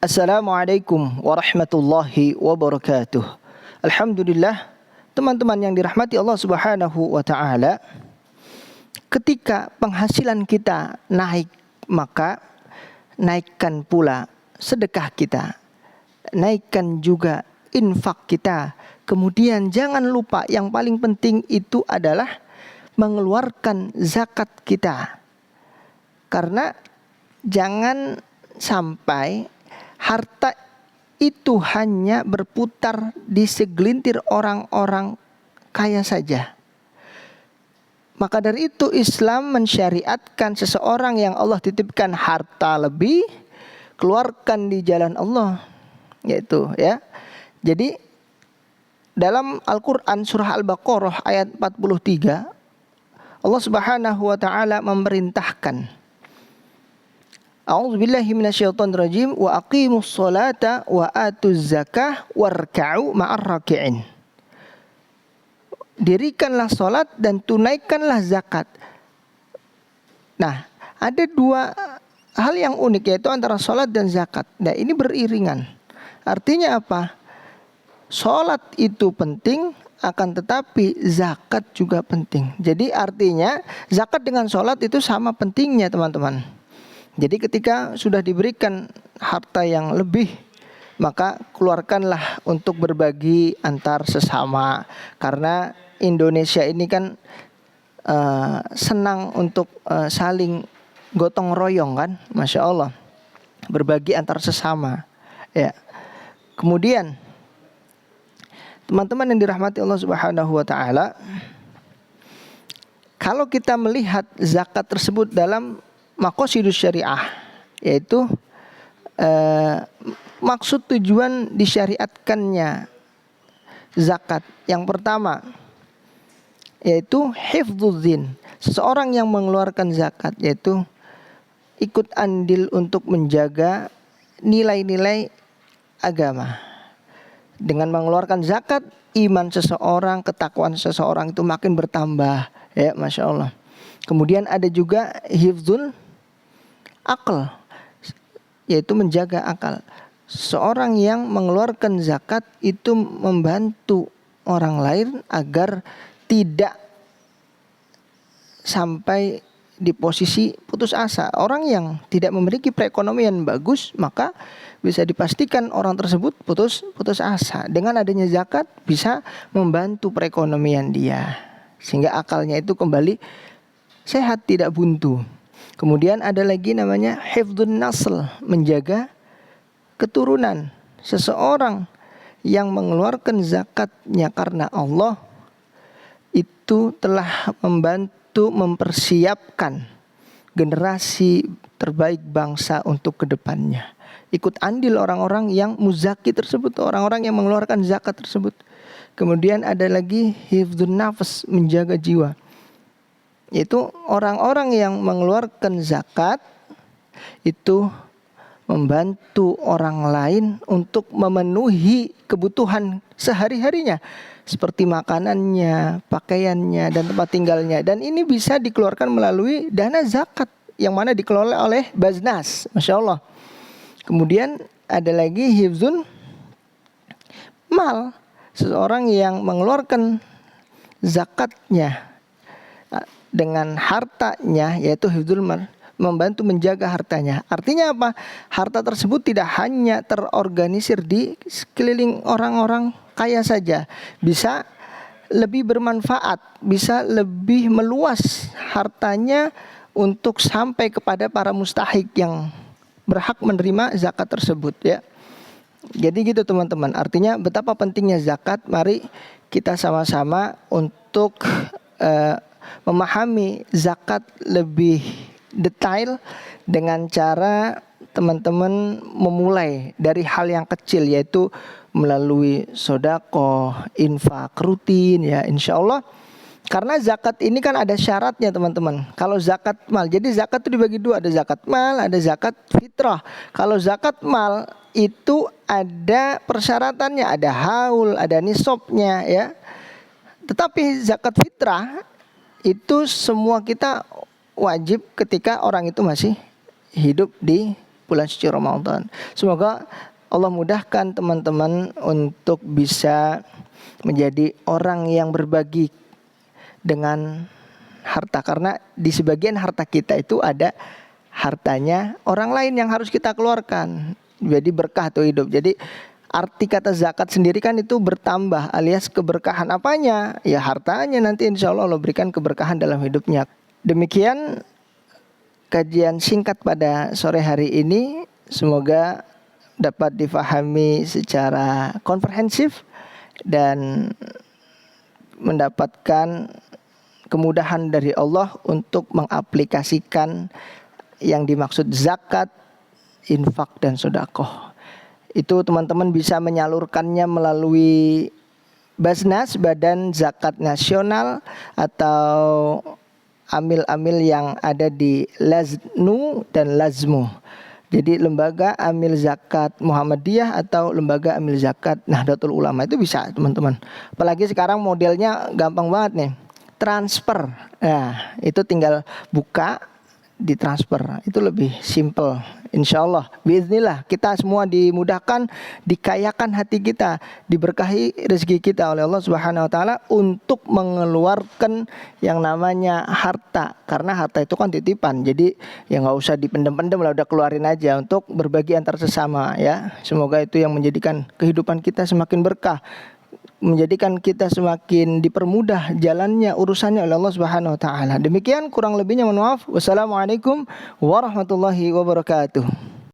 Assalamualaikum warahmatullahi wabarakatuh. Alhamdulillah, teman-teman yang dirahmati Allah Subhanahu wa taala, ketika penghasilan kita naik, maka naikkan pula sedekah kita. Naikkan juga infak kita. Kemudian jangan lupa yang paling penting itu adalah mengeluarkan zakat kita. Karena jangan sampai harta itu hanya berputar di segelintir orang-orang kaya saja. Maka dari itu Islam mensyariatkan seseorang yang Allah titipkan harta lebih, keluarkan di jalan Allah, yaitu ya. Jadi dalam Al-Qur'an surah Al-Baqarah ayat 43, Allah Subhanahu wa taala memerintahkan, A'udzubillahi minasyaitonirrajim, wa aqimus sholata wa atuz zakah warka'u ma'ar raki'in. Dirikanlah salat dan tunaikanlah zakat. Nah, ada dua hal yang unik, yaitu antara salat dan zakat. Nah, ini beriringan. Artinya apa? Salat itu penting, akan tetapi zakat juga penting. Jadi artinya zakat dengan salat itu sama pentingnya, teman-teman. Jadi ketika sudah diberikan harta yang lebih, maka keluarkanlah untuk berbagi antar sesama. Karena Indonesia ini kan senang untuk saling gotong royong kan, Masya Allah, berbagi antar sesama ya. Kemudian teman-teman yang dirahmati Allah Subhanahu wa taala, kalau kita melihat zakat tersebut dalam maqasidus syariah, yaitu maksud tujuan disyariatkannya zakat. Yang pertama yaitu hifdzudzin. Seseorang yang mengeluarkan zakat yaitu ikut andil untuk menjaga nilai-nilai agama. Dengan mengeluarkan zakat, iman seseorang, ketakwaan seseorang itu makin bertambah ya, Masya Allah. Kemudian ada juga hifdzul akal, yaitu menjaga akal. Seorang yang mengeluarkan zakat itu membantu orang lain agar tidak sampai di posisi putus asa. Orang yang tidak memiliki perekonomian bagus, maka bisa dipastikan orang tersebut putus asa. Dengan adanya zakat bisa membantu perekonomian dia, sehingga akalnya itu kembali sehat, tidak buntu. Kemudian ada lagi namanya hifdzun nasl, menjaga keturunan. Seseorang yang mengeluarkan zakatnya karena Allah itu telah membantu mempersiapkan generasi terbaik bangsa untuk kedepannya. Ikut andil orang-orang yang muzaki tersebut, orang-orang yang mengeluarkan zakat tersebut. Kemudian ada lagi hifdzun nafs, menjaga jiwa, yaitu orang-orang yang mengeluarkan zakat itu membantu orang lain untuk memenuhi kebutuhan sehari-harinya, seperti makanannya, pakaiannya, dan tempat tinggalnya. Dan ini bisa dikeluarkan melalui dana zakat yang mana dikelola oleh Baznas, Masya Allah. Kemudian ada lagi hifdzun mal, seseorang yang mengeluarkan zakatnya dengan hartanya, yaitu hifdzul mal, membantu menjaga hartanya. Artinya apa? Harta tersebut tidak hanya terorganisir di sekeliling orang-orang kaya saja, bisa lebih bermanfaat, bisa lebih meluas hartanya untuk sampai kepada para mustahik yang berhak menerima zakat tersebut ya. Jadi gitu teman-teman. Artinya betapa pentingnya zakat. Mari kita sama-sama untuk memahami zakat lebih detail dengan cara teman-teman memulai dari hal yang kecil, yaitu melalui sedekah, infak rutin ya, insya Allah. Karena zakat ini kan ada syaratnya teman-teman. Kalau zakat mal, jadi zakat itu dibagi dua, ada zakat mal, ada zakat fitrah. Kalau zakat mal itu ada persyaratannya, ada haul, ada nisabnya ya. Tetapi zakat fitrah itu semua kita wajib ketika orang itu masih hidup di bulan suci Ramadan. Semoga Allah mudahkan teman-teman untuk bisa menjadi orang yang berbagi dengan harta, karena di sebagian harta kita itu ada hartanya orang lain yang harus kita keluarkan. Jadi berkah tuh hidup. Jadi arti kata zakat sendiri kan itu bertambah alias keberkahan. Apanya? Ya hartanya, nanti insya Allah Allah berikan keberkahan dalam hidupnya. Demikian kajian singkat pada sore hari ini. Semoga dapat difahami secara komprehensif dan mendapatkan kemudahan dari Allah untuk mengaplikasikan yang dimaksud zakat, infak dan sedekah. Itu teman-teman bisa menyalurkannya melalui Basnas, Badan Zakat Nasional, atau amil-amil yang ada di Laznu dan Lazmu. Jadi lembaga amil zakat Muhammadiyah atau lembaga amil zakat Nahdlatul Ulama itu bisa teman-teman. Apalagi sekarang modelnya gampang banget nih, transfer. Nah itu tinggal buka, ditransfer, itu lebih simple. Insya Allah, biiznillah kita semua dimudahkan, dikayakan hati kita, diberkahi rezeki kita oleh Allah Subhanahu Wa Taala untuk mengeluarkan yang namanya harta, karena harta itu kan titipan. Jadi ya nggak usah dipendem-pendem lah, udah keluarin aja untuk berbagi antar sesama ya. Semoga itu yang menjadikan kehidupan kita semakin berkah, menjadikan kita semakin dipermudah jalannya urusannya oleh Allah Subhanahu Wa Taala. Demikian kurang lebihnya, mohon maaf. Wassalamualaikum warahmatullahi wabarakatuh.